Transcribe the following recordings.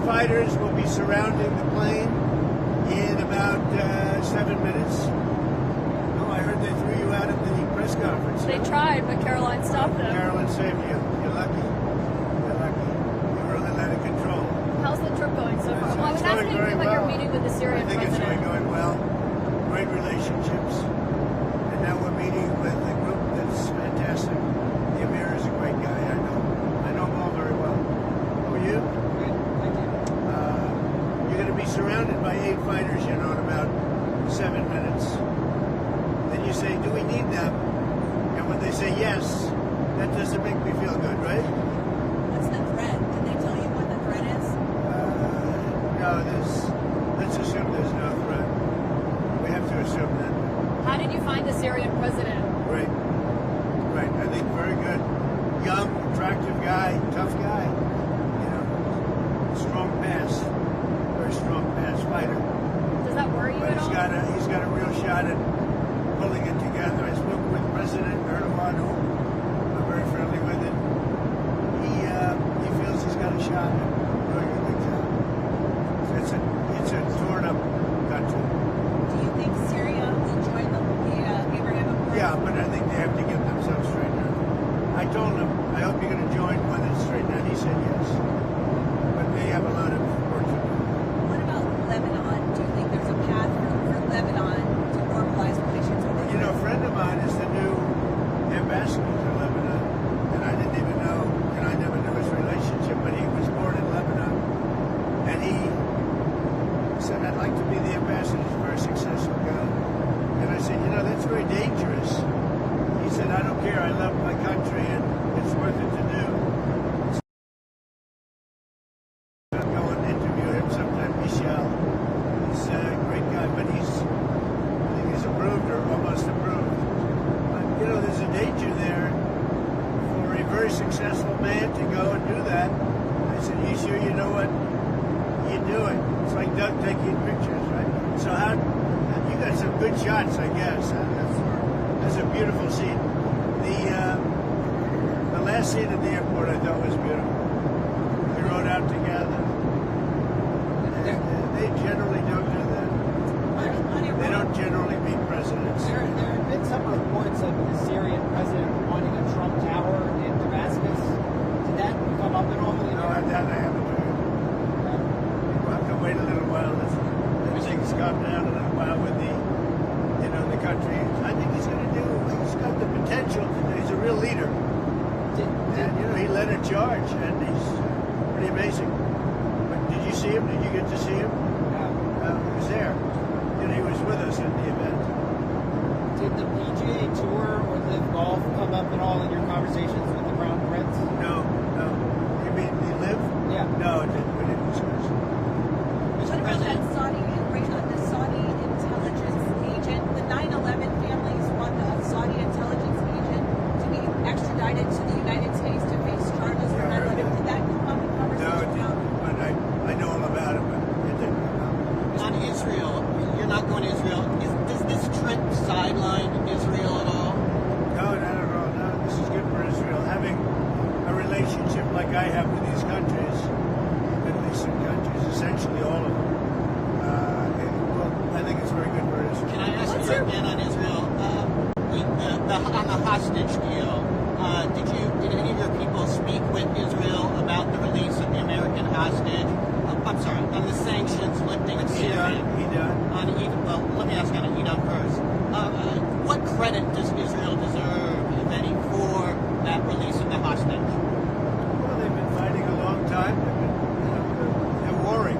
fighters will be surrounding the plane in about 7 minutes. Oh, I heard they threw you out of the press conference. They tried, but Caroline stopped them. Caroline saved you. You're lucky. You're lucky. You were a little out of control. How's the trip going so far? Well, I was It's going asking you very about well. your meeting with the Syrian I think president. it's going well. Great relationships. And now we're meeting with a group that's fantastic. The Emir is a great guy. I know him all very well. Who are you? Good. Thank you. You're going to be surrounded by 8 fighters, in about 7 minutes. Then you say, do we need them? And when they say yes, that doesn't make me feel good, right? What's the threat? Did they tell you what the threat is? No, let's assume there's no threat. We have to assume that. How did you find the Syrian president? Great. I think very good. Young, attractive guy, tough guy. Strong pass. Very strong pass fighter. Does that worry you But at all? he's got a real shot at pulling it together. I spoke with President Erdogan, who I'm very friendly with him. He feels he's got a shot at doing a good job. It's a torn up country. Do you think Syria will join the Abraham Accords? Yeah, but I think they have to get themselves straightened out. I told him, I hope you're going to join one that's straightened out. He said yes. But they have a lot of work to do. What about Lebanon? Do you think there's a path for Lebanon to normalize relations with Israel? A friend of mine is the new ambassador to Lebanon. And I didn't even know, and I never knew his relationship, but he was born in Lebanon. And he said, I'd like to be the ambassador. He's a very successful guy. And I said, that's very dangerous. He said, I don't care. I love my country, and it's worth it to do. I'll go and interview him sometime, Michel. He's a great guy, but I think he's approved or almost approved. But, there's a danger there for a very successful man to go and do that. I said, you sure you know what you're doing? It's like Doug taking pictures, right? So you got some good shots, I guess. That's a beautiful scene. The last scene at the airport I thought was beautiful. We rode out together. They generally don't do that. They don't generally meet presidents. There have been some reports of the Syrian president wanting a Trump Tower in Damascus. Did that come up at all? No, that I haven't heard. We'll have to wait a little while. Everything's calmed down a little while with the country. I think he's got the potential to do. He's a real leader. And, he led a charge, and he's pretty amazing. But did you see him? Did you get to see him? No. He was there. He was with us at the event. Did the PGA Tour or Live Golf come up at all in your conversations with the Crown Prince? No. You mean the Live? Yeah. No, we didn't discuss it. What about that the Saudi intelligence agent? The 9/11 families want the Saudi intelligence agent to be extradited to the United States to face charges for 9/11. Did that come up in No, conversation? it didn't. But I know all about it, but it didn't come up. On Israel, you're not going to Israel. Does this trip sideline Israel at all? No, not at all. No, this is good for Israel. Having a relationship like I have with these countries, Middle Eastern countries, essentially all of them, I think it's very good for Israel. Can I ask you again on Israel? On the hostage deal, did any of your people speak with Israel about the release of the American hostage? I'm sorry, on the sanctions lifting of Syria. He done. Let me ask on Edom first. What credit does Israel deserve, if any, for that release of the hostage? Well, they've been fighting a long time. They're warring.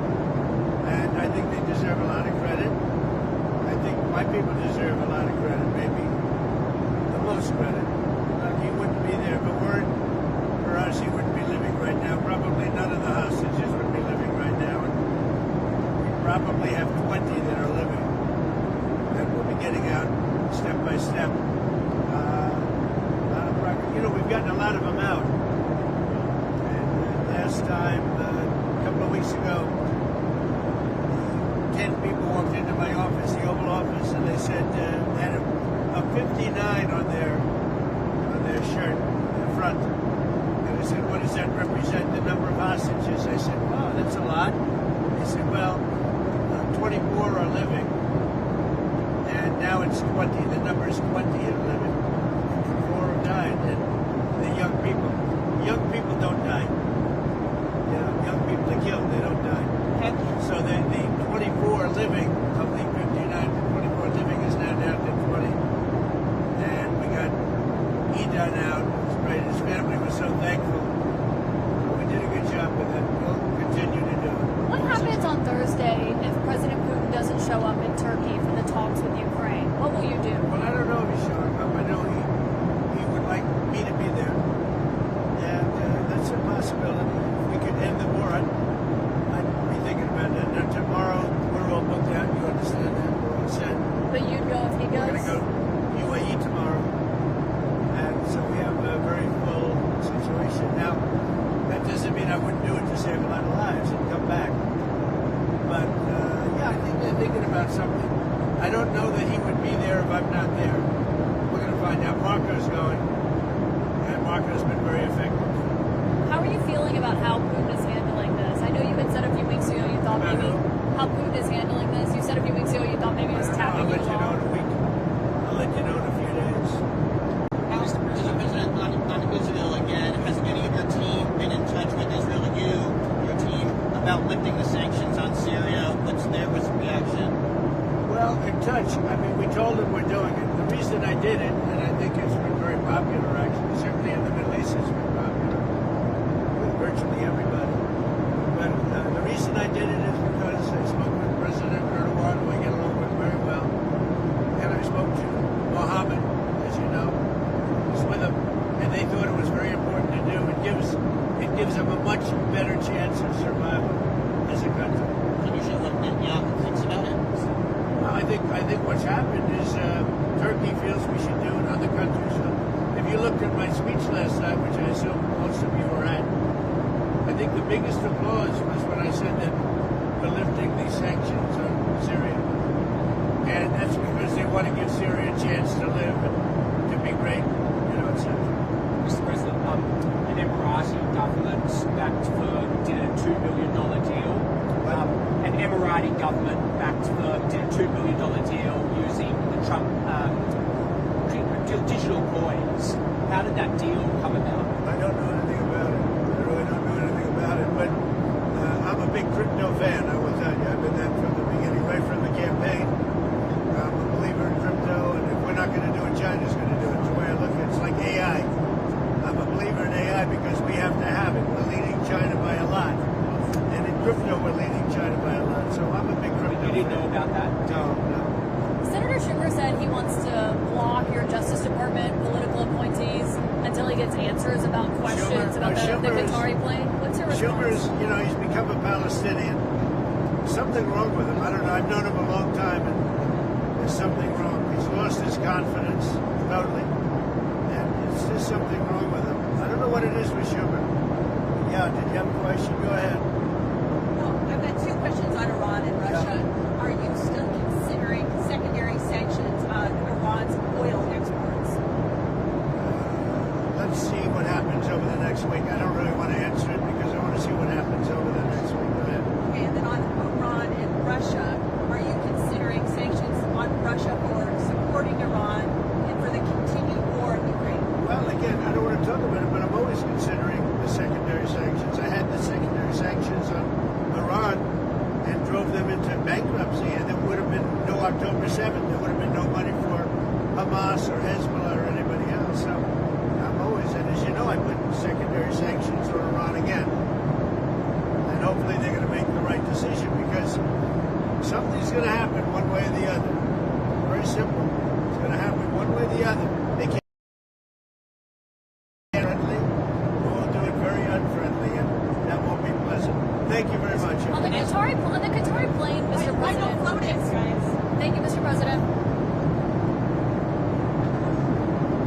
And I think they deserve a lot of credit. I think my people deserve a lot of credit, maybe the most credit. He wouldn't be there. If it weren't for us, he wouldn't be living right now. Probably none of the hostages would be living right now. And we probably have 20 that are living. And we'll be getting out step by step. A lot of progress. We've gotten a lot of them out. And last time, a couple of weeks ago, 10 people walked into my office, the Oval Office, and they said they had a 59 on their shirt, the front. And I said, what does that represent, the number of hostages? I said, wow, that's a lot. now it's 20. The number is 20 and 11. 4 have died, and the young people. Young people don't die. You know, young people are killed. They don't die. So the 24 living of the 59 to 24 living is now down to 20. And we got Ida now. It was great. His family was so thankful. We did a good job with it. We'll continue to do it. What happens on Thursday if President Putin doesn't show up in Turkey for the talks with Ukraine? What will you do? Well, I don't know if he's showing up. I know he would like me to be there. And that's a possibility. If we could end the war, I'd be thinking about that. Now, tomorrow, we're all booked out. You understand that? We're all set. But you'd go if he We're goes? going to go UAE tomorrow. And so we have a very full situation. Now, that doesn't mean I wouldn't do it to save a lot of lives and come back. But, yeah, I think they're thinking about something. I don't know that he would be there if I'm not there. We're going to find out. Marco's going. And Marco's been very effective. How are you feeling about how Putin is handling this? I know you had said a few weeks ago you thought About maybe who? how Putin is handling this. You said a few weeks ago you thought maybe he was tapping I'll you let you know in along. a week. I'll let you know in a few days. Mr. President, on Israel again, has any of your team been in touch with Israel, your team, about lifting the sanctions on Syria? What's their reaction? Well, in touch. I mean, we told them we're doing it. The reason I did it, and I think it's been very popular, actually, certainly in the Middle East, it's been popular with virtually everybody. But the reason I did it is because I spoke with President Erdogan, who I get along with very well, and I spoke to Mohammed, as you know, was with them, and they thought it was very important to do. It gives them a much better chance of survival as a country. Can you show what Netanyahu thinks about it? Well, I think what's happened is Turkey feels we should do it. Other countries. If you looked at my speech last night, which I assume most of you were at, I think the biggest applause was when I said that we're lifting these sanctions on Syria, and that's because they want to give Syria a chance to live and to be great, etc. Mr. President, an Emirati government did a $2 billion deal. An Emirati government did a $2 billion deal using the Trump digital coins. How did that deal come about? I don't know anything about it. I really don't know anything about it, but I'm a big crypto fan, I will tell you. I've been that from the beginning, right from the campaign. I'm a believer in crypto, and if we're not going to do it, China's going to do it. The way I look at it, it's like AI. I'm a believer in AI because we have to have it. We're leading China by a lot. And in crypto, we're leading China by a lot. So I'm a big crypto You didn't fan. know about that? No. Senator Schumer said he wants to block your Justice Department political appointees until he gets answers about questions about the Qatari plane. What's your response? Schumer's, he's become a Palestinian. Something wrong with him. I don't know. I've known him a long time, and there's something wrong. He's lost his confidence totally, and it's just something wrong with him. I don't know what it is with Schumer. Yeah, did you have a question? Go ahead. Well, I've got two questions on Iran and Russia. Are you still considering secondary sanctions on Iran's oil exports? Let's see what happens over the next week. I don't really want to answer it because I want to see what happens over the next week. Go ahead. Okay, and then on Iran and Russia, are you considering sanctions on Russia for supporting Iran and for the continued war in Ukraine? Well, again, I don't want to talk about it, but I'm always considering the secondary sanctions. I had the secondary sanctions on Iran and drove them into bankruptcy, and there would have been no October 7th. There would have been no money for Hamas or Hezbollah or anybody else. So I'm always, and as you know, I put secondary sanctions on Iran again. And hopefully they're going to make the right decision because something's going to happen one way or the other. Very simple. It's going to happen one way or the other. They can't be friendly. We'll do it very unfriendly, and that won't be pleasant. Thank you very much. On the Qatari plane, Mr. I don't President. float it, guys. Thank you, Mr. President.